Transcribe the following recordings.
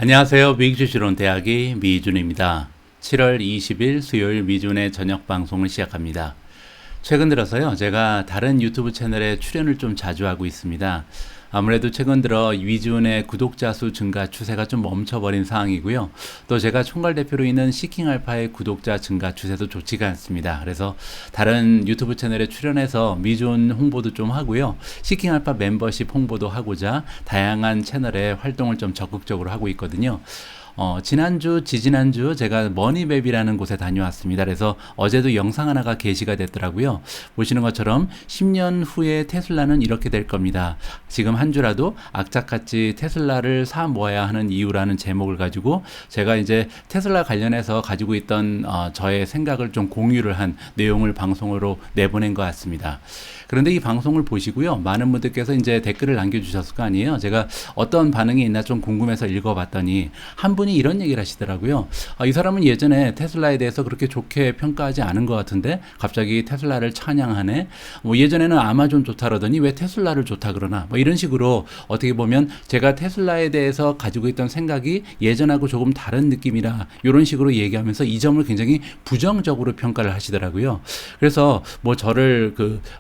안녕하세요. 미주시론 대학의 미준입니다. 7월 20일 수요일 미준의 저녁 방송을 시작합니다. 최근 들어서요, 제가 다른 유튜브 채널에 출연을 좀 자주 하고 있습니다. 아무래도 최근 들어 미준의 구독자 수 증가 추세가 좀 멈춰버린 상황이고요. 또 제가 총괄 대표로 있는 시킹알파의 구독자 증가 추세도 좋지가 않습니다. 그래서 다른 유튜브 채널에 출연해서 미준 홍보도 좀 하고요. 시킹알파 멤버십 홍보도 하고자 다양한 채널에 활동을 좀 적극적으로 하고 있거든요. 지난주, 지지난주 제가 머니맵이라는 곳에 다녀왔습니다. 그래서 어제도 영상 하나가 게시가 됐더라고요. 보시는 것처럼 10년 후에 테슬라는 이렇게 될 겁니다. 지금 한 주라도 악착같이 테슬라를 사 모아야 하는 이유라는 제목을 가지고 제가 이제 테슬라 관련해서 가지고 있던 저의 생각을 좀 공유를 한 내용을 방송으로 내보낸 것 같습니다. 그런데 이 방송을 보시고요, 많은 분들께서 이제 댓글을 남겨주셨을 거 아니에요. 제가 어떤 반응이 있나 좀 궁금해서 읽어봤더니 한 분이 이런 얘기를 하시더라고요. 이 사람은 예전에 테슬라에 대해서 그렇게 좋게 평가하지 않은 것 같은데 갑자기 테슬라를 찬양하네. 예전에는 아마존 좋다 그러더니 왜 테슬라를 좋다 그러나, 이런 식으로 어떻게 보면 제가 테슬라에 대해서 가지고 있던 생각이 예전하고 조금 다른 느낌이라 이런 식으로 얘기하면서 이 점을 굉장히 부정적으로 평가를 하시더라고요. 그래서 저를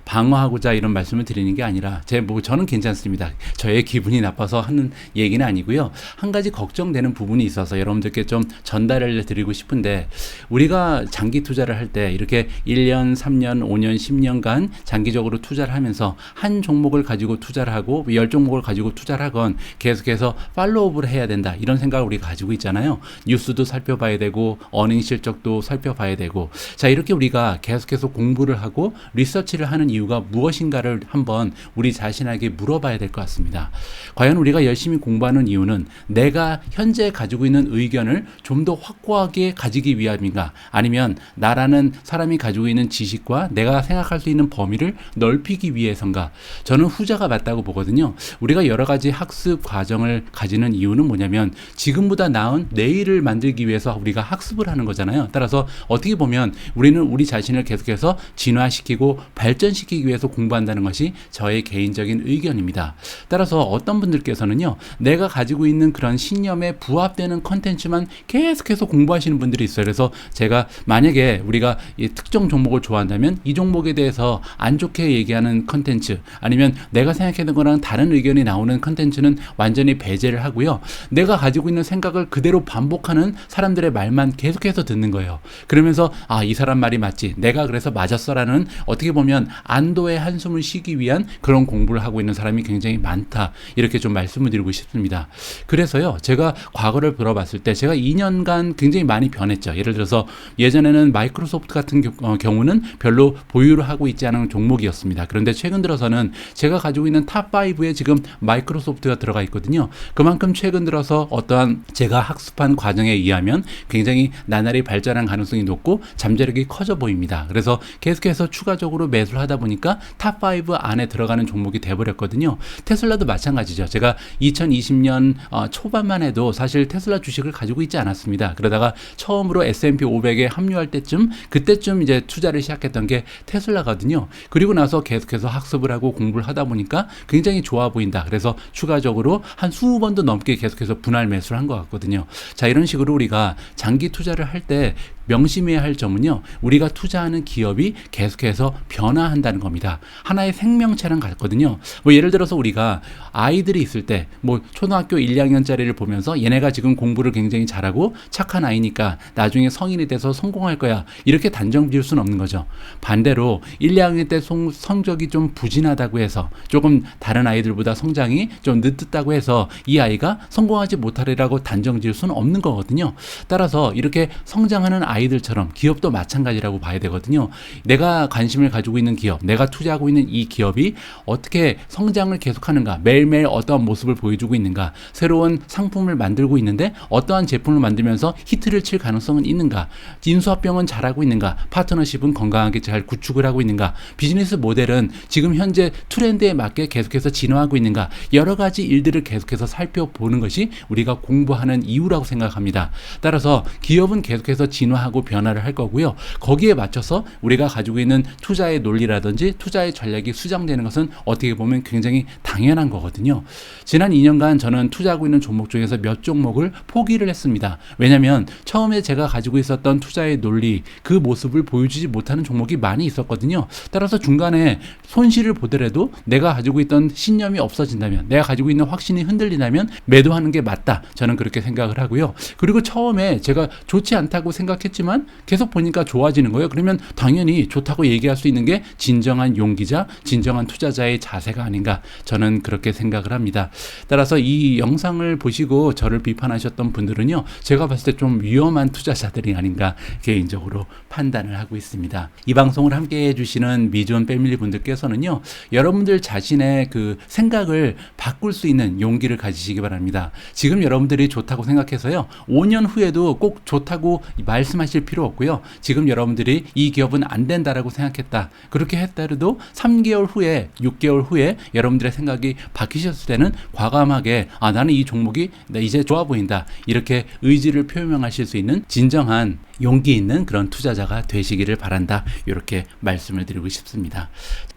방어하고자 이런 말씀을 드리는 게 아니라 저는 괜찮습니다. 저의 기분이 나빠서 하는 얘기는 아니고요. 한 가지 걱정되는 부분이 있어서 여러분들께 좀 전달을 드리고 싶은데, 우리가 장기 투자를 할 때 이렇게 1년, 3년, 5년, 10년간 장기적으로 투자를 하면서 한 종목을 가지고 투자를 하고 10종목을 가지고 투자를 하건 계속해서 팔로우업을 해야 된다, 이런 생각을 우리가 가지고 있잖아요. 뉴스도 살펴봐야 되고 어닝 실적도 살펴봐야 되고, 자, 이렇게 우리가 계속해서 공부를 하고 리서치를 하는 이유가 무엇인가를 한번 우리 자신에게 물어봐야 될 것 같습니다. 과연 우리가 열심히 공부하는 이유는 내가 현재 가지고 있는 의견을 좀 더 확고하게 가지기 위함인가, 아니면 나라는 사람이 가지고 있는 지식과 내가 생각할 수 있는 범위를 넓히기 위해서인가? 저는 후자가 맞다고 보거든요. 우리가 여러 가지 학습 과정을 가지는 이유는 뭐냐면 지금보다 나은 내일을 만들기 위해서 우리가 학습을 하는 거잖아요. 따라서 어떻게 보면 우리는 우리 자신을 계속해서 진화시키고 발전시키기 위해서 공부한다는 것이 저의 개인적인 의견입니다. 따라서 어떤 분들께서는요, 내가 가지고 있는 그런 신념에 부합되는 컨텐츠만 계속해서 공부하시는 분들이 있어요. 그래서 제가 만약에 우리가 이 특정 종목을 좋아한다면 이 종목에 대해서 안 좋게 얘기하는 컨텐츠, 아니면 내가 생각하는 거랑 다른 의견이 나오는 컨텐츠는 완전히 배제를 하고요. 내가 가지고 있는 생각을 그대로 반복하는 사람들의 말만 계속해서 듣는 거예요. 그러면서 이 사람 말이 맞지, 내가 그래서 맞았어라는, 어떻게 보면 안도의 한숨을 쉬기 위한 그런 공부를 하고 있는 사람이 굉장히 많다, 이렇게 좀 말씀을 드리고 싶습니다. 그래서요, 제가 과거를 돌아봤을 때 제가 2년간 굉장히 많이 변했죠. 예를 들어서 예전에는 마이크로소프트 같은 경우는 별로 보유를 하고 있지 않은 종목이었습니다. 그런데 최근 들어서는 제가 가지고 있는 탑5에 지금 마이크로소프트가 들어가 있거든요. 그만큼 최근 들어서 어떠한 제가 학습한 과정에 의하면 굉장히 나날이 발전한 가능성이 높고 잠재력이 커져 보입니다. 그래서 계속해서 추가적으로 매수를 하다 보니까 탑5 안에 들어가는 종목이 돼버렸거든요. 테슬라도 마찬가지죠. 제가 2020년 초반만 해도 사실 테슬라 주식을 가지고 있지 않았습니다. 그러다가 처음으로 S&P 500에 합류할 때쯤, 그때쯤 이제 투자를 시작했던 게 테슬라거든요. 그리고 나서 계속해서 학습을 하고 공부를 하다 보니까 굉장히 좋아 보인다. 그래서 추가적으로 한 20번도 넘게 계속해서 분할 매수를 한 것 같거든요. 자, 이런 식으로 우리가 장기 투자를 할 때 명심해야 할 점은요, 우리가 투자하는 기업이 계속해서 변화한다는 겁니다. 하나의 생명체랑 같거든요. 예를 들어서 우리가 아이들이 있을 때 초등학교 1, 2학년짜리를 보면서 얘네가 지금 공부를 굉장히 잘하고 착한 아이니까 나중에 성인이 돼서 성공할 거야, 이렇게 단정 지을 수는 없는 거죠. 반대로 1, 2학년 때 성적이 좀 부진하다고 해서, 조금 다른 아이들보다 성장이 좀 늦었다고 해서 이 아이가 성공하지 못하리라고 단정 지을 수는 없는 거거든요. 따라서 이렇게 성장하는 아이들처럼 기업도 마찬가지라고 봐야 되거든요. 내가 관심을 가지고 있는 기업, 내가 투자하고 있는 이 기업이 어떻게 성장을 계속하는가, 매일매일 어떠한 모습을 보여주고 있는가, 새로운 상품을 만들고 있는데 어떠한 제품을 만들면서 히트를 칠 가능성은 있는가, 인수합병은 잘하고 있는가, 파트너십은 건강하게 잘 구축을 하고 있는가, 비즈니스 모델은 지금 현재 트렌드에 맞게 계속해서 진화하고 있는가, 여러 가지 일들을 계속해서 살펴보는 것이 우리가 공부하는 이유라고 생각합니다. 따라서 기업은 계속해서 진화하고 변화하고 변화를 할 거고요. 거기에 맞춰서 우리가 가지고 있는 투자의 논리라든지 투자의 전략이 수정되는 것은 어떻게 보면 굉장히 당연한 거거든요. 지난 2년간 저는 투자하고 있는 종목 중에서 몇 종목을 포기를 했습니다. 왜냐하면 처음에 제가 가지고 있었던 투자의 논리, 그 모습을 보여주지 못하는 종목이 많이 있었거든요. 따라서 중간에 손실을 보더라도 내가 가지고 있던 신념이 없어진다면, 내가 가지고 있는 확신이 흔들린다면 매도하는 게 맞다. 저는 그렇게 생각을 하고요. 그리고 처음에 제가 좋지 않다고 생각했지만 계속 보니까 좋아지는 거예요. 그러면 당연히 좋다고 얘기할 수 있는 게 진정한 용기자, 진정한 투자자의 자세가 아닌가, 저는 그렇게 생각을 합니다. 따라서 이 영상을 보시고 저를 비판하셨던 분들은요, 제가 봤을 때 좀 위험한 투자자들이 아닌가 개인적으로 판단을 하고 있습니다. 이 방송을 함께 해주시는 미주원 패밀리 분들께서는요, 여러분들 자신의 그 생각을 바꿀 수 있는 용기를 가지시기 바랍니다. 지금 여러분들이 좋다고 생각해서요, 5년 후에도 꼭 좋다고 말씀하실 필요 없고요. 지금 여러분들이 이 기업은 안 된다라고 생각했다, 그렇게 했다라도 3개월 후에, 6개월 후에 여러분들의 생각이 바뀌셨을 때는 과감하게 나는 이 종목이 이제 좋아 보인다, 이렇게 의지를 표명하실 수 있는 진정한 용기 있는 그런 투자자가 되시기를 바란다, 이렇게 말씀을 드리고 싶습니다.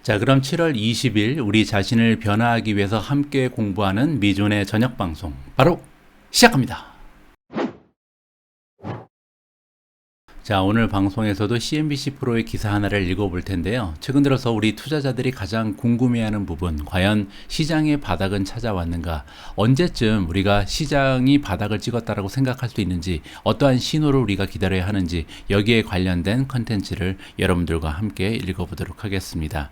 자, 그럼 7월 20일 우리 자신을 변화하기 위해서 함께 공부하는 미존의 저녁 방송 바로 시작합니다. 자, 오늘 방송에서도 CNBC 프로의 기사 하나를 읽어볼 텐데요. 최근 들어서 우리 투자자들이 가장 궁금해하는 부분, 과연 시장의 바닥은 찾아왔는가? 언제쯤 우리가 시장이 바닥을 찍었다라고 생각할 수 있는지, 어떠한 신호를 우리가 기다려야 하는지, 여기에 관련된 컨텐츠를 여러분들과 함께 읽어보도록 하겠습니다.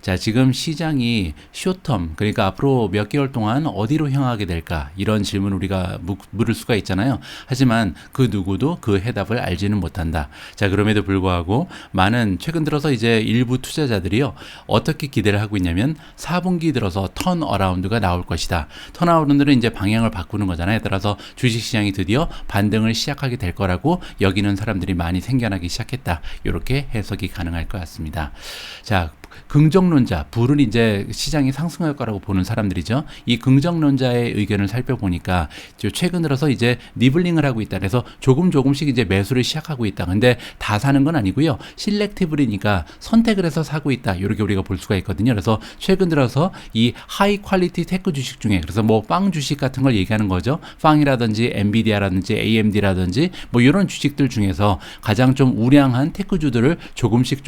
자, 지금 시장이 쇼텀, 그러니까 앞으로 몇 개월 동안 어디로 향하게 될까? 이런 질문을 우리가 물을 수가 있잖아요. 하지만 그 누구도 그 해답을 알지는 못한다. 자, 그럼에도 불구하고 많은 최근 들어서 이제 일부 투자자들이요, 어떻게 기대를 하고 있냐면 4분기 들어서 턴 어라운드가 나올 것이다. 턴 어라운드는 이제 방향을 바꾸는 거잖아요. 따라서 주식시장이 드디어 반등을 시작하게 될 거라고 여기는 사람들이 많이 생겨나기 시작했다. 이렇게 해석이 가능할 것 같습니다. 자, 긍정론자, 불은 이제 시장이 상승할 거라고 보는 사람들이죠. 이 긍정론자의 의견을 살펴보니까 최근 들어서 이제 니블링을 하고 있다. 그래서 조금씩 이제 매수를 시작하고 있다. 근데 다 사는 건 아니고요. 실렉티브리니까 선택을 해서 사고 있다. 이렇게 우리가 볼 수가 있거든요. 그래서 최근 들어서 이 하이 퀄리티 테크 주식 중에, 그래서 뭐 빵 주식 같은 걸 얘기하는 거죠. 빵이라든지 엔비디아라든지 AMD라든지 뭐 이런 주식들 중에서 가장 좀 우량한 테크주들을 조금씩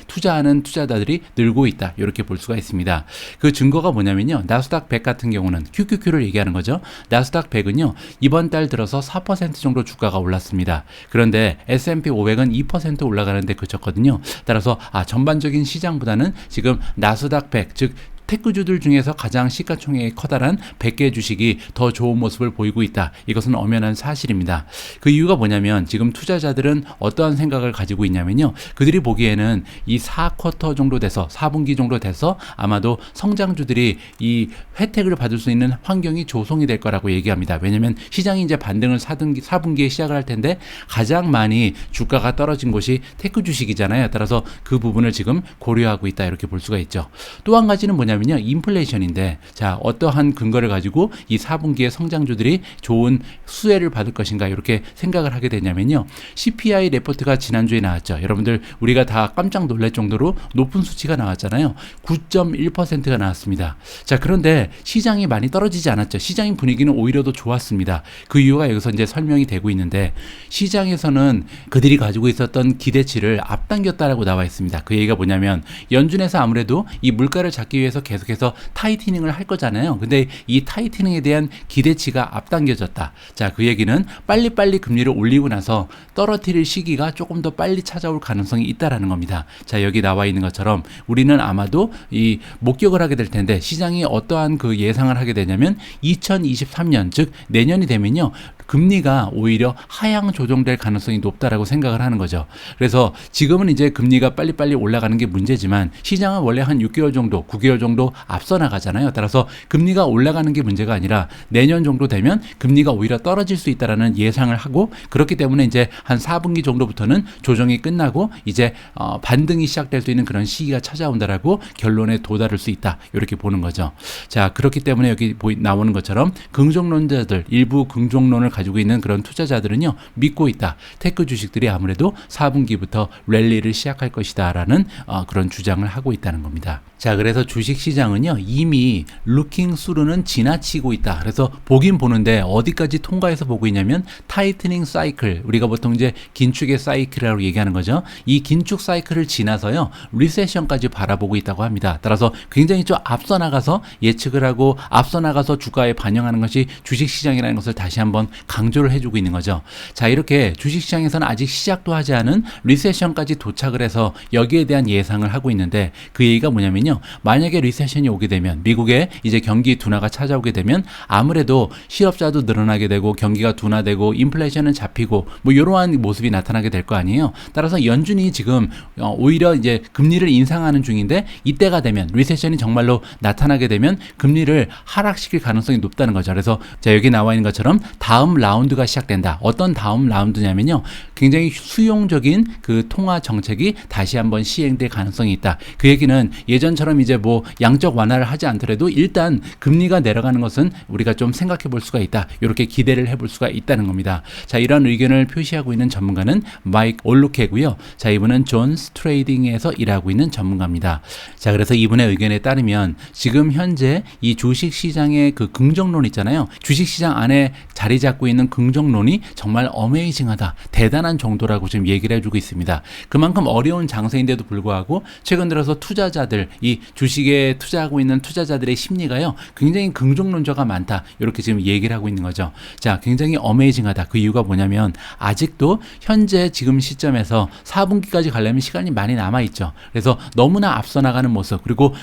투자하는 투자자들이 늘고 있다, 이렇게 볼 수가 있습니다. 그 증거가 뭐냐면요, 나스닥 100 같은 경우는 QQQ를 얘기하는 거죠. 나스닥 100은요 이번 달 들어서 4% 정도 주가가 올랐습니다. 그런데 S&P 500은 2% 올라가는데 그쳤거든요. 따라서 전반적인 시장보다는 지금 나스닥 100, 즉 테크주들 중에서 가장 시가총액이 커다란 100개 주식이 더 좋은 모습을 보이고 있다. 이것은 엄연한 사실입니다. 그 이유가 뭐냐면 지금 투자자들은 어떠한 생각을 가지고 있냐면요, 그들이 보기에는 이 4쿼터 정도 돼서 4분기 정도 돼서 아마도 성장주들이 이 혜택을 받을 수 있는 환경이 조성이 될 거라고 얘기합니다. 왜냐하면 시장이 이제 반등을 4분기에 시작을 할 텐데 가장 많이 주가가 떨어진 곳이 테크 주식이잖아요. 따라서 그 부분을 지금 고려하고 있다, 이렇게 볼 수가 있죠. 또 한 가지는 뭐냐면요, 인플레이션인데, 자, 어떠한 근거를 가지고 이 4분기에 성장주들이 좋은 수혜를 받을 것인가, 이렇게 생각을 하게 되냐면요, CPI 레포트가 지난주에 나왔죠. 여러분들 우리가 다 깜짝 놀랄 정도로 높은 수치가 나왔잖아요. 9.1%가 나왔습니다. 자, 그런데 시장이 많이 떨어지지 않았죠. 시장의 분위기는 오히려 더 좋았습니다. 그 이유가 여기서 이제 설명이 되고 있는데, 시장에서는 그들이 가지고 있었던 기대치를 앞당겼다라고 나와 있습니다. 그 얘기가 뭐냐면 연준에서 아무래도 이 물가를 잡기 위해서 계속해서 타이트닝을 할 거잖아요. 근데 이 타이트닝에 대한 기대치가 앞당겨졌다. 자, 그 얘기는 빨리빨리 금리를 올리고 나서 떨어뜨릴 시기가 조금 더 빨리 찾아올 가능성이 있다라는 겁니다. 자, 여기 나와 있는 것처럼 우리는 아마도 이 목격을 하게 될 텐데, 시장이 어떠한 그 예상을 하게 되냐면 2023년, 즉 내년이 되면요, 금리가 오히려 하향 조정될 가능성이 높다라고 생각을 하는 거죠. 그래서 지금은 이제 금리가 빨리빨리 올라가는 게 문제지만 시장은 원래 한 6개월 정도, 9개월 정도 앞서 나가잖아요. 따라서 금리가 올라가는 게 문제가 아니라 내년 정도 되면 금리가 오히려 떨어질 수 있다라는 예상을 하고, 그렇기 때문에 이제 한 4분기 정도부터는 조정이 끝나고 이제 반등이 시작될 수 있는 그런 시기가 찾아온다라고 결론에 도달할 수 있다, 이렇게 보는 거죠. 자, 그렇기 때문에 여기 나오는 것처럼 긍정론자들, 일부 긍정론을 가지고 있는 그런 투자자들은요, 믿고 있다. 테크 주식들이 아무래도 4분기부터 랠리를 시작할 것이다 라는 그런 주장을 하고 있다는 겁니다. 자, 그래서 주식 시장은요, 이미 루킹 스루는 지나치고 있다. 그래서 보긴 보는데 어디까지 통과해서 보고 있냐면 타이트닝 사이클, 우리가 보통 이제 긴축의 사이클이라고 얘기하는 거죠. 이 긴축 사이클을 지나서요, 리세션까지 바라보고 있다고 합니다. 따라서 굉장히 좀 앞서 나가서 예측을 하고 앞서 나가서 주가에 반영하는 것이 주식 시장이라는 것을 다시 한번 강조를 해주고 있는 거죠. 자, 이렇게 주식 시장에서는 아직 시작도 하지 않은 리세션까지 도착을 해서 여기에 대한 예상을 하고 있는데, 그 얘기가 뭐냐면요, 만약에 리세션이 오게 되면, 미국에 이제 경기 둔화가 찾아오게 되면 아무래도 실업자도 늘어나게 되고 경기가 둔화되고 인플레이션은 잡히고 뭐 이러한 모습이 나타나게 될 거 아니에요. 따라서 연준이 지금 오히려 이제 금리를 인상하는 중인데, 이때가 되면 리세션이 정말로 나타나게 되면 금리를 하락시킬 가능성이 높다는 거죠. 그래서 자, 여기 나와 있는 것처럼 다음 라운드가 시작된다. 어떤 다음 라운드냐면요, 굉장히 수용적인 그 통화 정책이 다시 한번 시행될 가능성이 있다. 그 얘기는 예전처럼 이제 뭐 양적 완화를 하지 않더라도 일단 금리가 내려가는 것은 우리가 좀 생각해 볼 수가 있다. 이렇게 기대를 해볼 수가 있다는 겁니다. 자, 이런 의견을 표시하고 있는 전문가는 마이크 올루케고요. 자, 이분은 존스 트레이딩에서 일하고 있는 전문가입니다. 자, 그래서 이분의 의견에 따르면 지금 현재 이 주식 시장의 그 긍정론 있잖아요. 주식 시장 안에 자리 잡고 있는 긍정론이 정말 어메이징하다, 대단한 정도라고 지금 얘기를 해주고 있습니다. 그만큼 어려운 장세인데도 불구하고 최근 들어서 투자자들, 이 주식에 투자하고 있는 투자자들의 심리가요, 굉장히 긍정론자가 많다. 이렇게 지금 얘기를 하고 있는 거죠. 자, 굉장히 어메이징하다. 그 이유가 뭐냐면 아직도 현재 지금 시점에서 4분기까지 가려면 시간이 많이 남아있죠. 그래서 너무나 앞서 나가는 모습, 그리고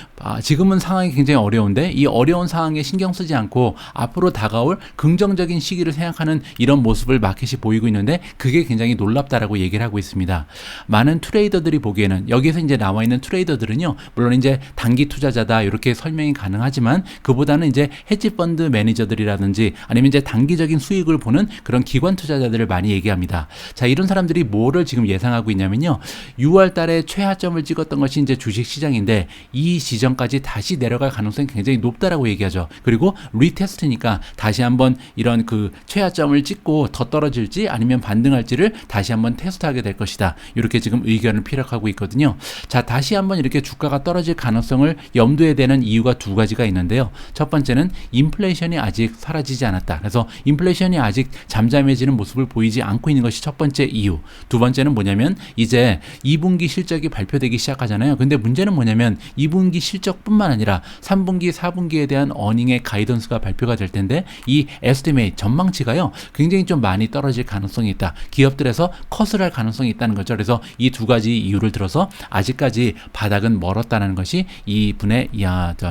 지금은 상황이 굉장히 어려운데 이 어려운 상황에 신경 쓰지 않고 앞으로 다가올 긍정적인 시기를 생각하는 이런 모습을 마켓이 보이고 있는데, 그게 굉장히 놀랍다라고 얘기를 하고 있습니다. 많은 트레이더들이 보기에는, 여기에서 이제 나와 있는 트레이더들은요, 물론 이제 단기 투자자다 이렇게 설명이 가능하지만 그보다는 이제 헤지펀드 매니저들이라든지 아니면 이제 단기적인 수익을 보는 그런 기관 투자자들을 많이 얘기합니다. 자, 이런 사람들이 뭐를 지금 예상하고 있냐면요, 6월 달에 최하점을 찍었던 것이 이제 주식 시장인데 이 지점까지 다시 내려갈 가능성이 굉장히 높다라고 얘기하죠. 그리고 리테스트니까 다시 한번 이런 그 최하점을 찍고 더 떨어질지 아니면 반등할지를 다시 한번 테스트하게 될 것이다. 이렇게 지금 의견을 피력하고 있거든요. 자, 다시 한번 이렇게 주가가 떨어질 가능성을 염두에 대는 이유가 두 가지가 있는데요. 첫 번째는 인플레이션이 아직 사라지지 않았다. 그래서 인플레이션이 아직 잠잠해지는 모습을 보이지 않고 있는 것이 첫 번째 이유. 두 번째는 뭐냐면 이제 2분기 실적이 발표되기 시작하잖아요. 근데 문제는 뭐냐면 2분기 실적뿐만 아니라 3분기, 4분기에 대한 어닝의 가이던스가 발표가 될 텐데 이 에스티메이트, 전망치가요, 굉장히 좀 많이 떨어질 가능성이 있다. 기업들에서 컷을 할 가능성이 있다는 거죠. 그래서 이 두 가지 이유를 들어서 아직까지 바닥은 멀었다는 것이 이분의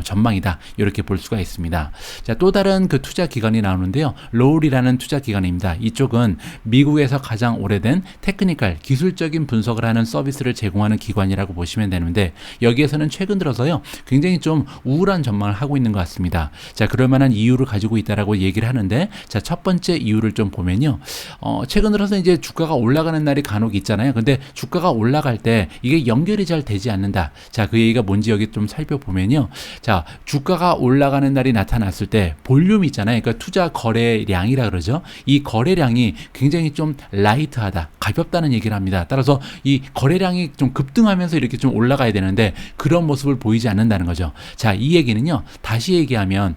전망이다. 이렇게 볼 수가 있습니다. 자, 또 다른 그 투자 기관이 나오는데요. 로울이라는 투자 기관입니다. 이쪽은 미국에서 가장 오래된 테크니컬, 기술적인 분석을 하는 서비스를 제공하는 기관이라고 보시면 되는데, 여기에서는 최근 들어서요, 굉장히 좀 우울한 전망을 하고 있는 것 같습니다. 자, 그럴 만한 이유를 가지고 있다라고 얘기를 하는데, 자, 첫 번째 이유를 좀 보면요. 최근 들어서 이제 주가가 올라가는 날이 간혹 있잖아요. 근데 주가가 올라갈 때 이게 연결이 잘 되지 않는다. 자, 그 얘기가 뭔지 여기 좀 살펴보면요. 자, 주가가 올라가는 날이 나타났을 때 볼륨 있잖아요. 그러니까 투자 거래량이라 그러죠. 이 거래량이 굉장히 좀 라이트하다, 가볍다는 얘기를 합니다. 따라서 이 거래량이 좀 급등하면서 이렇게 좀 올라가야 되는데 그런 모습을 보이지 않는다는 거죠. 자, 이 얘기는요, 다시 얘기하면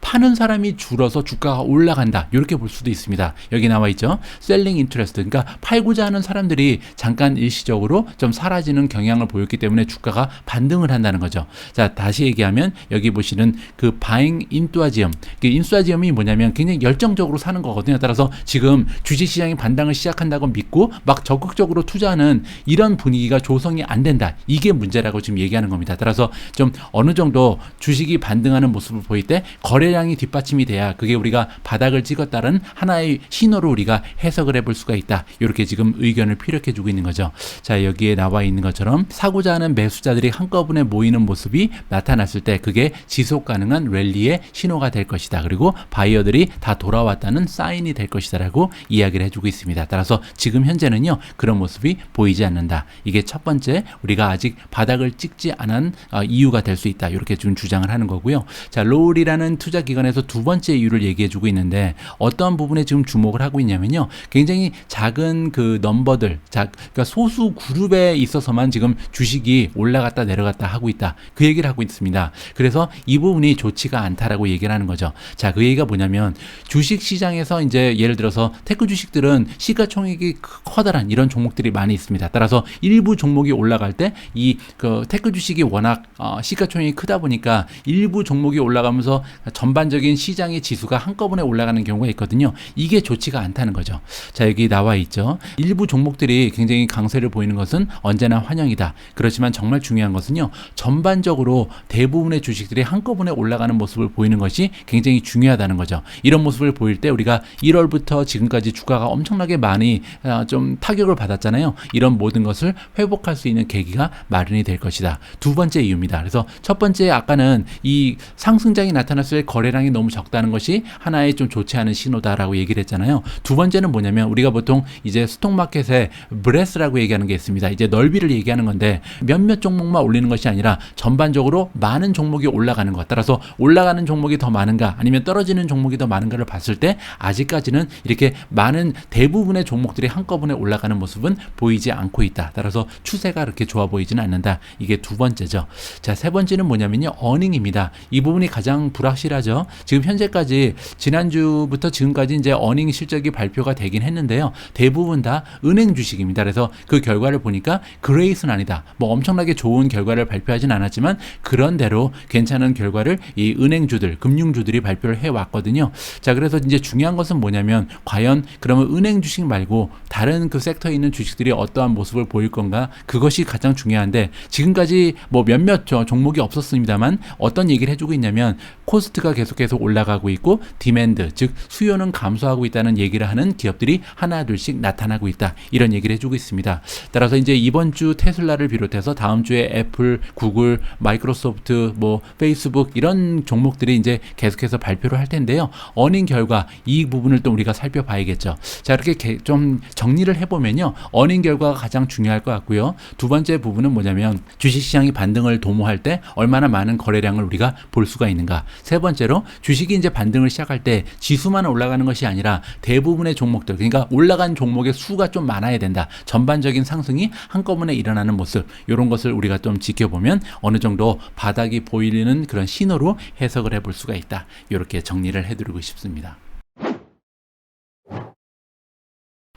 파는 사람이 줄어서 주가가 올라간다, 이렇게 볼 수도 있습니다. 여기 나와 있죠. 셀링 인트레스트, 그러니까 팔고자 하는 사람들이 잠깐 일시적으로 좀 사라지는 경향을 보였기 때문에 주가가 반등을 한다는 거죠. 자, 다시 얘기하면 여기 보시는 그 바잉 인투아지엄, 그 인투아지엄이 뭐냐면 굉장히 열정적으로 사는 거거든요. 따라서 지금 주식시장이 반등을 시작한다고 믿고 막 적극적으로 투자하는 이런 분위기가 조성이 안 된다. 이게 문제라고 지금 얘기하는 겁니다. 따라서 좀 어느 정도 주식이 반등하는 모습을 보일 때 거래량이 뒷받침이 돼야 그게 우리가 바닥을 찍었다는 하나의 신호로 우리가 해석을 해볼 수가 있다. 이렇게 지금 의견을 피력해 주고 있는 거죠. 자, 여기에 나와 있는 것처럼 사고자 하는 매수자들이 한꺼번에 모이는 모습이 나타났을 때 그게 지속 가능한 랠리의 신호가 될 것이다. 그리고 바이어들이 다 돌아왔다는 사인이 될 것이다 라고 이야기를 해주고 있습니다. 따라서 지금 현재는요, 그런 모습이 보이지 않는다. 이게 첫 번째, 우리가 아직 바닥을 찍지 않은 이유가 될 수 있다. 이렇게 지금 주장을 하는 거고요. 자, 로울이라는 투자 기관에서 두 번째 이유를 얘기해 주고 있는데, 어떠한 부분에 지금 주목을 하고 있냐면요. 굉장히 작은 그 넘버들, 그러니까 소수 그룹에 있어서만 지금 주식이 올라갔다 내려갔다 하고 있다. 그 얘기를 하고 있습니다. 그래서 이 부분이 좋지가 않다라고 얘기를 하는 거죠. 자, 그 얘기가 뭐냐면 주식 시장에서 이제 예를 들어서 테크 주식들은 시가총액이 커다란 이런 종목들이 많이 있습니다. 따라서 일부 종목이 올라갈 때 이 그 테크 주식이 워낙 시가총액이 크다 보니까 일부 종목이 올라가면서 전반적인 시장의 지수가 한꺼번에 올라가는 경우가 있거든요. 이게 좋지가 않다는 거죠. 자, 여기 나와 있죠. 일부 종목들이 굉장히 강세를 보이는 것은 언제나 환영이다. 그렇지만 정말 중요한 것은요. 전반적으로 대부분의 주식들이 한꺼번에 올라가는 모습을 보이는 것이 굉장히 중요하다는 거죠. 이런 모습을 보일 때 우리가 1월부터 지금까지 주가가 엄청나게 많이 좀 타격을 받았잖아요. 이런 모든 것을 회복할 수 있는 계기가 마련이 될 것이다. 두 번째 이유입니다. 그래서 첫 번째 아까는 이 상승장이 나타났을 때 거래량이 너무 적다는 것이 하나의 좀 좋지 않은 신호다라고 얘기를 했잖아요. 두 번째는 뭐냐면 우리가 보통 이제 스톡마켓에 브레스라고 얘기하는 게 있습니다. 이제 넓이를 얘기하는 건데 몇몇 종목만 올리는 것이 아니라 전반적으로 많은 종목이 올라가는 것. 따라서 올라가는 종목이 더 많은가 아니면 떨어지는 종목이 더 많은가를 봤을 때 아직까지는 이렇게 많은 대부분의 종목들이 한꺼번에 올라가는 모습은 보이지 않고 있다. 따라서 추세가 그렇게 좋아 보이지는 않는다. 이게 두 번째죠. 자, 세 번째는 뭐냐면요. 어닝입니다. 이 부분이 가장 불확실하죠. 지금 현재까지 지난주부터 지금까지 이제 어닝 실적이 발표가 되긴 했는데요. 대부분 다 은행 주식입니다. 그래서 그 결과를 보니까 그레이스는 아니다. 뭐 엄청나게 좋은 결과를 발표하진 않았지만 그런대로 괜찮은 결과를 이 은행주들, 금융주들이 발표를 해왔거든요. 자, 그래서 이제 중요한 것은 뭐냐면 과연 그러면 은행 주식 말고 다른 그 섹터에 있는 주식들이 어떠한 모습을 보일 건가? 그것이 가장 중요한데 지금까지 뭐 몇몇 종목이 없었습니다만 어떤 얘기를 해주고 있냐면 코스트가 계속해서 올라가고 있고 디맨드, 즉 수요는 감소하고 있다는 얘기를 하는 기업들이 하나 둘씩 나타나고 있다. 이런 얘기를 해주고 있습니다. 따라서 이제 이번 주 테슬라를 비롯해서 다음 주에 애플, 구글, 마이크로소프트, 뭐 페이스북 이런 종목들이 이제 계속해서 발표를 할 텐데요. 어닝 결과 이 부분을 또 우리가 살펴봐야겠죠. 자, 이렇게 좀 정리를 해보면요. 어닝 결과가 가장 중요할 것 같고요. 두 번째 부분은 뭐냐면 주식시장이 반등을 도모할 때 얼마나 많은 거래량을 우리가 볼 수가 있는가. 세 번째로 주식이 이제 반등을 시작할 때 지수만 올라가는 것이 아니라 대부분의 종목들, 그러니까 올라간 종목의 수가 좀 많아야 된다. 전반적인 상승이 한꺼번에 일어나는 모습, 이런 것을 우리가 좀 지켜보면 어느 정도 바닥이 보이는 그런 신호로 해석을 해볼 수가 있다. 이렇게 정리를 해드리고 싶습니다.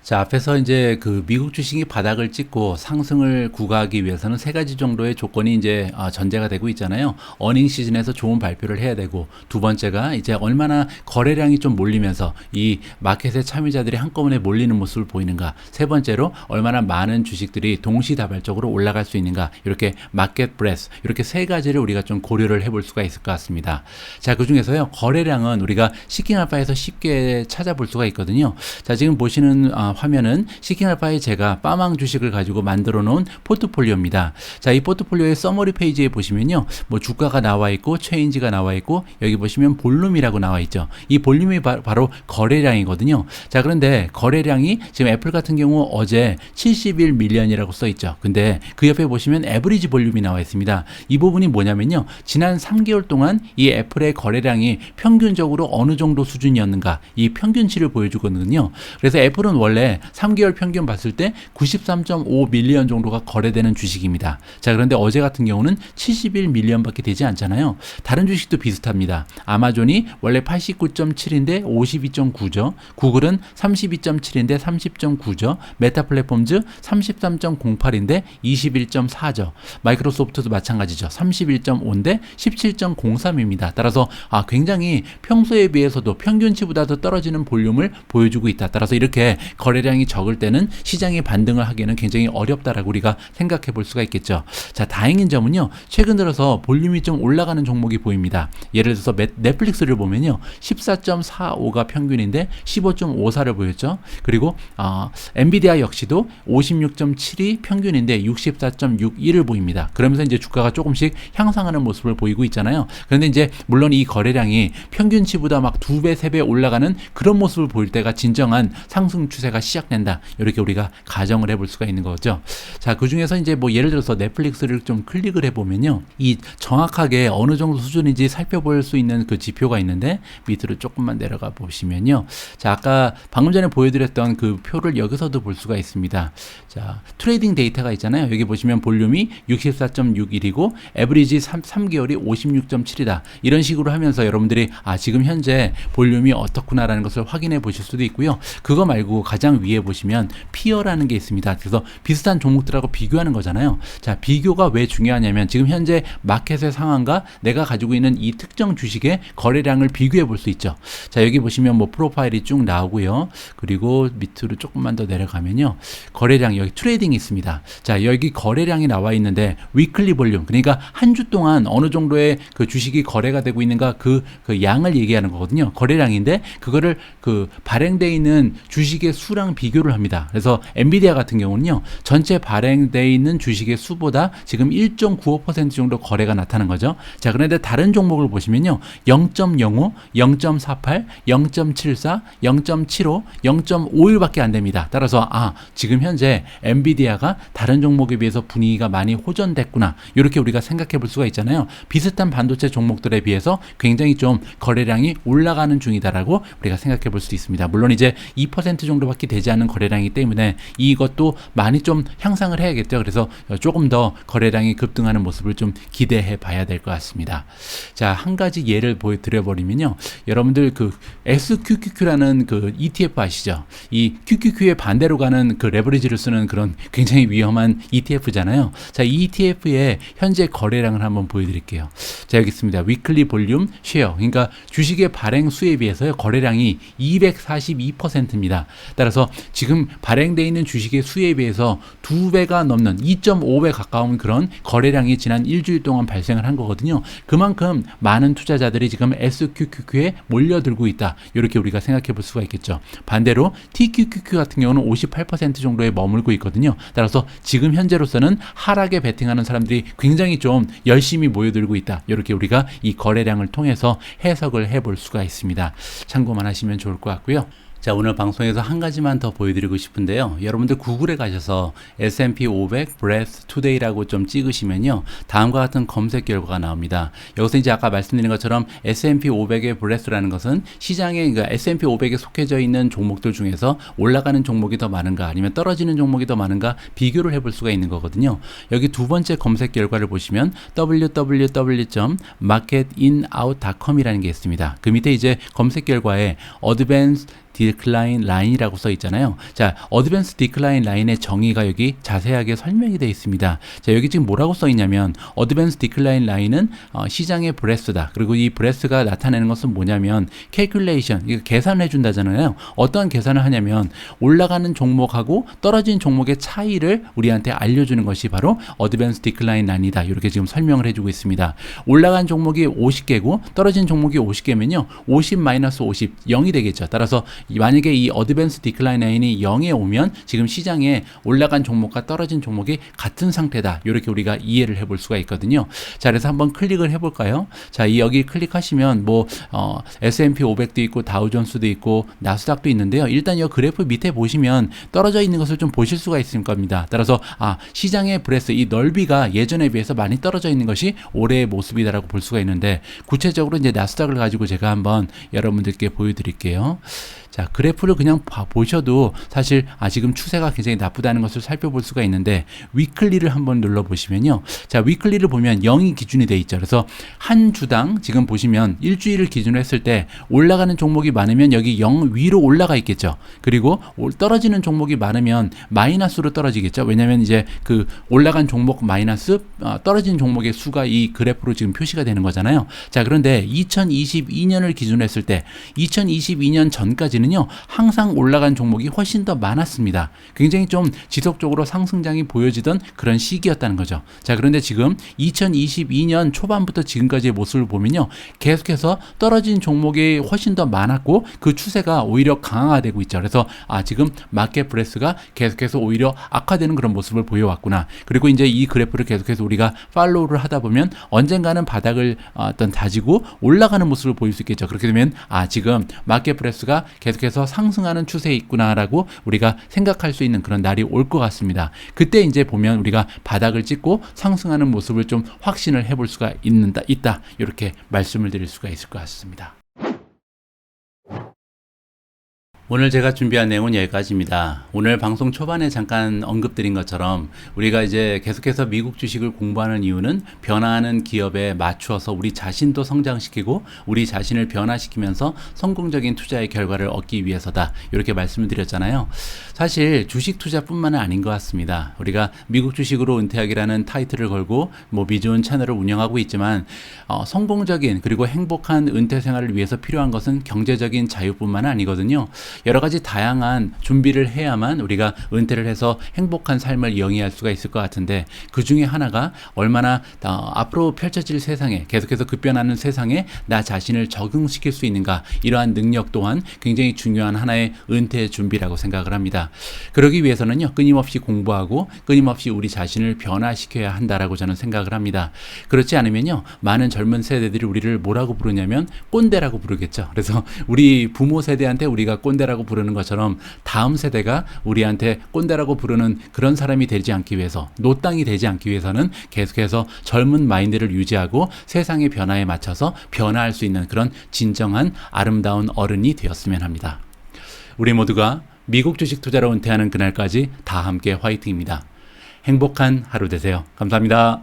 자, 앞에서 이제 그 미국 주식이 바닥을 찍고 상승을 구가하기 위해서는 세 가지 정도의 조건이 이제 전제가 되고 있잖아요. 어닝 시즌에서 좋은 발표를 해야 되고, 두 번째가 이제 얼마나 거래량이 좀 몰리면서 이 마켓의 참여자들이 한꺼번에 몰리는 모습을 보이는가. 세 번째로 얼마나 많은 주식들이 동시다발적으로 올라갈 수 있는가. 이렇게 마켓 브레스, 이렇게 세 가지를 우리가 좀 고려를 해볼 수가 있을 것 같습니다. 자, 그 중에서요, 거래량은 우리가 시킹알파에서 쉽게 찾아볼 수가 있거든요. 자, 지금 보시는 화면은 시킹알파에 제가 빠망 주식을 가지고 만들어 놓은 포트폴리오입니다. 자, 이 포트폴리오의 서머리 페이지에 보시면요, 뭐 주가가 나와 있고 체인지가 나와 있고 여기 보시면 볼륨이라고 나와 있죠. 이 볼륨이 바로 거래량이거든요. 자, 그런데 거래량이 지금 애플 같은 경우 어제 71 밀리언이라고 써 있죠. 근데 그 옆에 보시면 에버리지 볼륨이 나와 있습니다. 이 부분이 뭐냐면요, 지난 3개월 동안 이 애플의 거래량이 평균적으로 어느 정도 수준이었는가, 이 평균치를 보여주거든요. 그래서 애플은 원래 3개월 평균 봤을 때 93.5 밀리언 정도가 거래되는 주식입니다. 자, 그런데 어제 같은 경우는 71 밀리언밖에 되지 않잖아요. 다른 주식도 비슷합니다. 아마존이 원래 89.7인데 52.9죠. 구글은 32.7인데 30.9죠. 메타 플랫폼즈 33.08인데 21.4죠. 마이크로소프트도 마찬가지죠. 31.5인데 17.03입니다. 따라서 굉장히 평소에 비해서도 평균치보다도 떨어지는 볼륨을 보여주고 있다. 따라서 이렇게 거래량이 적을 때는 시장이 반등을 하기에는 굉장히 어렵다라고 우리가 생각해 볼 수가 있겠죠. 자, 다행인 점은요, 최근 들어서 볼륨이 좀 올라가는 종목이 보입니다. 예를 들어서 넷플릭스를 보면요, 14.45가 평균인데 15.54를 보였죠. 그리고 엔비디아 역시도 56.7이 평균인데 64.61을 보입니다. 그러면서 이제 주가가 조금씩 향상하는 모습을 보이고 있잖아요. 그런데 이제 물론 이 거래량이 평균치보다 막 2배, 3배 올라가는 그런 모습을 보일 때가 진정한 상승 추세가 시작된다. 이렇게 우리가 가정을 해볼 수가 있는 거죠. 자, 그 중에서 이제 뭐 예를 들어서 넷플릭스를 좀 클릭을 해보면요, 이 정확하게 어느 정도 수준인지 살펴볼 수 있는 그 지표가 있는데 밑으로 조금만 내려가 보시면요. 자, 아까 방금 전에 보여드렸던 그 표를 여기서도 볼 수가 있습니다. 자, 트레이딩 데이터가 있잖아요. 여기 보시면 볼륨이 64.61이고 에브리지 3개월이 56.7이다. 이런 식으로 하면서 여러분들이 지금 현재 볼륨이 어떻구나라는 것을 확인해 보실 수도 있고요. 그거 말고 가장 위에 보시면 피어라는 게 있습니다. 그래서 비슷한 종목들하고 비교하는 거잖아요. 자, 비교가 왜 중요하냐면 지금 현재 마켓의 상황과 내가 가지고 있는 이 특정 주식의 거래량을 비교해 볼 수 있죠. 자, 여기 보시면 뭐 프로파일이 쭉 나오고요. 그리고 밑으로 조금만 더 내려가면요, 거래량, 여기 트레이딩이 있습니다. 자, 여기 거래량이 나와 있는데 위클리 볼륨, 그러니까 한 주 동안 어느 정도의 그 주식이 거래가 되고 있는가, 그 양을 얘기하는 거거든요. 거래량인데 그거를 그 발행되어 있는 주식의 수랑 비교를 합니다. 그래서 엔비디아 같은 경우는요, 전체 발행되어 있는 주식의 수보다 지금 1.95% 정도 거래가 나타난 거죠. 자, 그런데 다른 종목을 보시면요, 0.05, 0.48, 0.74, 0.75, 0.51밖에 안 됩니다. 따라서 지금 현재 엔비디아가 다른 종목에 비해서 분위기가 많이 호전됐구나, 이렇게 우리가 생각해 볼 수가 있잖아요. 비슷한 반도체 종목들에 비해서 굉장히 좀 거래량이 올라가는 중이다라고 우리가 생각해 볼 수 있습니다. 물론 이제 2% 정도밖에 되지 않는 거래량이기 때문에 이것도 많이 좀 향상을 해야겠죠. 그래서 조금 더 거래량이 급등하는 모습을 좀 기대해 봐야 될 것 같습니다. 자, 한 가지 예를 보여드려 버리면요, 여러분들 그 SQQQ라는 그 ETF 아시죠? 이 QQQ의 반대로 가는 그 레버리지를 쓰는 그런 굉장히 위험한 ETF잖아요. 자, 이 ETF의 현재 거래량을 한번 보여드릴게요. 자, 여기 있습니다. 위클리 볼륨 쉐어, 그러니까 주식의 발행 수에 비해서요, 거래량이 242%입니다. 따라서 지금 발행되어 있는 주식의 수에 비해서 2배가 넘는 2.5배 가까운 그런 거래량이 지난 일주일 동안 발생을 한 거거든요. 그만큼 많은 투자자들이 지금 SQQQ에 몰려들고 있다, 이렇게 우리가 생각해 볼 수가 있겠죠. 반대로 TQQQ 같은 경우는 58% 정도에 머물고 있거든요. 따라서 지금 현재로서는 하락에 베팅하는 사람들이 굉장히 좀 열심히 모여들고 있다, 이렇게 우리가 이 거래량을 통해서 해석을 해볼 수가 있습니다. 참고만 하시면 좋을 것 같고요. 자, 오늘 방송에서 한 가지만 더 보여드리고 싶은데요. 여러분들 구글에 가셔서 S&P 500 Breadth Today라고 좀 찍으시면요, 다음과 같은 검색 결과가 나옵니다. 여기서 이제 아까 말씀드린 것처럼 S&P 500의 Breadth라는 것은 시장에, 그러니까 S&P 500에 속해져 있는 종목들 중에서 올라가는 종목이 더 많은가 아니면 떨어지는 종목이 더 많은가 비교를 해볼 수가 있는 거거든요. 여기 두 번째 검색 결과를 보시면 www.marketinOut.com이라는 게 있습니다. 그 밑에 이제 검색 결과에 Advanced 디클라인 라인이라고 써 있잖아요. 자, 어드밴스 디클라인 라인의 정의가 여기 자세하게 설명이 되어 있습니다. 자, 여기 지금 뭐라고 써 있냐면 어드밴스 디클라인 라인은 시장의 브레스다. 그리고 이 브레스가 나타내는 것은 뭐냐면 캘큘레이션, 이거 계산을 해준다잖아요. 어떠한 계산을 하냐면 올라가는 종목하고 떨어진 종목의 차이를 우리한테 알려주는 것이 바로 어드밴스 디클라인 라인이다, 이렇게 지금 설명을 해주고 있습니다. 올라간 종목이 50개고 떨어진 종목이 50개면요 50-50, 0이 되겠죠. 따라서 만약에 이 어드밴스 디클라인 라인이 0에 오면 지금 시장에 올라간 종목과 떨어진 종목이 같은 상태다, 이렇게 우리가 이해를 해볼 수가 있거든요. 자, 그래서 한번 클릭을 해볼까요? 자, 여기 클릭하시면 뭐 S&P 500도 있고 다우존스도 있고 나스닥도 있는데요. 일단 이 그래프 밑에 보시면 떨어져 있는 것을 좀 보실 수가 있을 겁니다. 따라서 시장의 브레스, 이 넓이가 예전에 비해서 많이 떨어져 있는 것이 올해의 모습이다라고 볼 수가 있는데, 구체적으로 이제 나스닥을 가지고 제가 한번 여러분들께 보여드릴게요. 자, 그래프를 그냥 보셔도 사실 지금 추세가 굉장히 나쁘다는 것을 살펴볼 수가 있는데, 위클리를 한번 눌러보시면요. 자, 위클리를 보면 0이 기준이 돼 있죠. 그래서 한 주당 지금 보시면 일주일을 기준으로 했을 때 올라가는 종목이 많으면 여기 0 위로 올라가 있겠죠. 그리고 떨어지는 종목이 많으면 마이너스로 떨어지겠죠. 왜냐하면 이제 그 올라간 종목 마이너스 떨어진 종목의 수가 이 그래프로 지금 표시가 되는 거잖아요. 자, 그런데 2022년을 기준으로 했을 때 2022년 전까지는 항상 올라간 종목이 훨씬 더 많았습니다. 굉장히 좀 지속적으로 상승장이 보여지던 그런 시기였다는 거죠. 자, 그런데 지금 2022년 초반부터 지금까지의 모습을 보면요, 계속해서 떨어진 종목이 훨씬 더 많았고 그 추세가 오히려 강화되고 있죠. 그래서 지금 마켓 브레스가 계속해서 오히려 악화되는 그런 모습을 보여왔구나. 그리고 이제 이 그래프를 계속해서 우리가 팔로우를 하다 보면 언젠가는 바닥을 다지고 올라가는 모습을 보일 수 있겠죠. 그렇게 되면 지금 마켓 브레스가 계속해서 상승하는 추세에 있구나라고 우리가 생각할 수 있는 그런 날이 올 것 같습니다. 그때 이제 보면 우리가 바닥을 찍고 상승하는 모습을 좀 확신을 해볼 수가 있다. 이렇게 말씀을 드릴 수가 있을 것 같습니다. 오늘 제가 준비한 내용은 여기까지입니다. 오늘 방송 초반에 잠깐 언급드린 것처럼 우리가 이제 계속해서 미국 주식을 공부하는 이유는 변화하는 기업에 맞추어서 우리 자신도 성장시키고 우리 자신을 변화시키면서 성공적인 투자의 결과를 얻기 위해서다. 이렇게 말씀을 드렸잖아요. 사실 주식 투자뿐만은 아닌 것 같습니다. 우리가 미국 주식으로 은퇴하기라는 타이틀을 걸고 미주은 채널을 운영하고 있지만 성공적인 그리고 행복한 은퇴 생활을 위해서 필요한 것은 경제적인 자유뿐만 아니거든요. 여러 가지 다양한 준비를 해야만 우리가 은퇴를 해서 행복한 삶을 영위할 수가 있을 것 같은데 그 중에 하나가 얼마나 앞으로 펼쳐질 세상에 계속해서 급변하는 세상에 나 자신을 적응시킬 수 있는가 이러한 능력 또한 굉장히 중요한 하나의 은퇴 준비라고 생각을 합니다. 그러기 위해서는요 끊임없이 공부하고 끊임없이 우리 자신을 변화시켜야 한다라고 저는 생각을 합니다. 그렇지 않으면요 많은 젊은 세대들이 우리를 뭐라고 부르냐면 꼰대라고 부르겠죠. 그래서 우리 부모 세대한테 우리가 꼰대라고 부르는 것처럼 다음 세대가 우리한테 꼰대라고 부르는 그런 사람이 되지 않기 위해서 노땅이 되지 않기 위해서는 계속해서 젊은 마인드를 유지하고 세상의 변화에 맞춰서 변화할 수 있는 그런 진정한 아름다운 어른이 되었으면 합니다. 우리 모두가 미국 주식 투자로 은퇴하는 그날까지 다 함께 화이팅입니다. 행복한 하루 되세요. 감사합니다.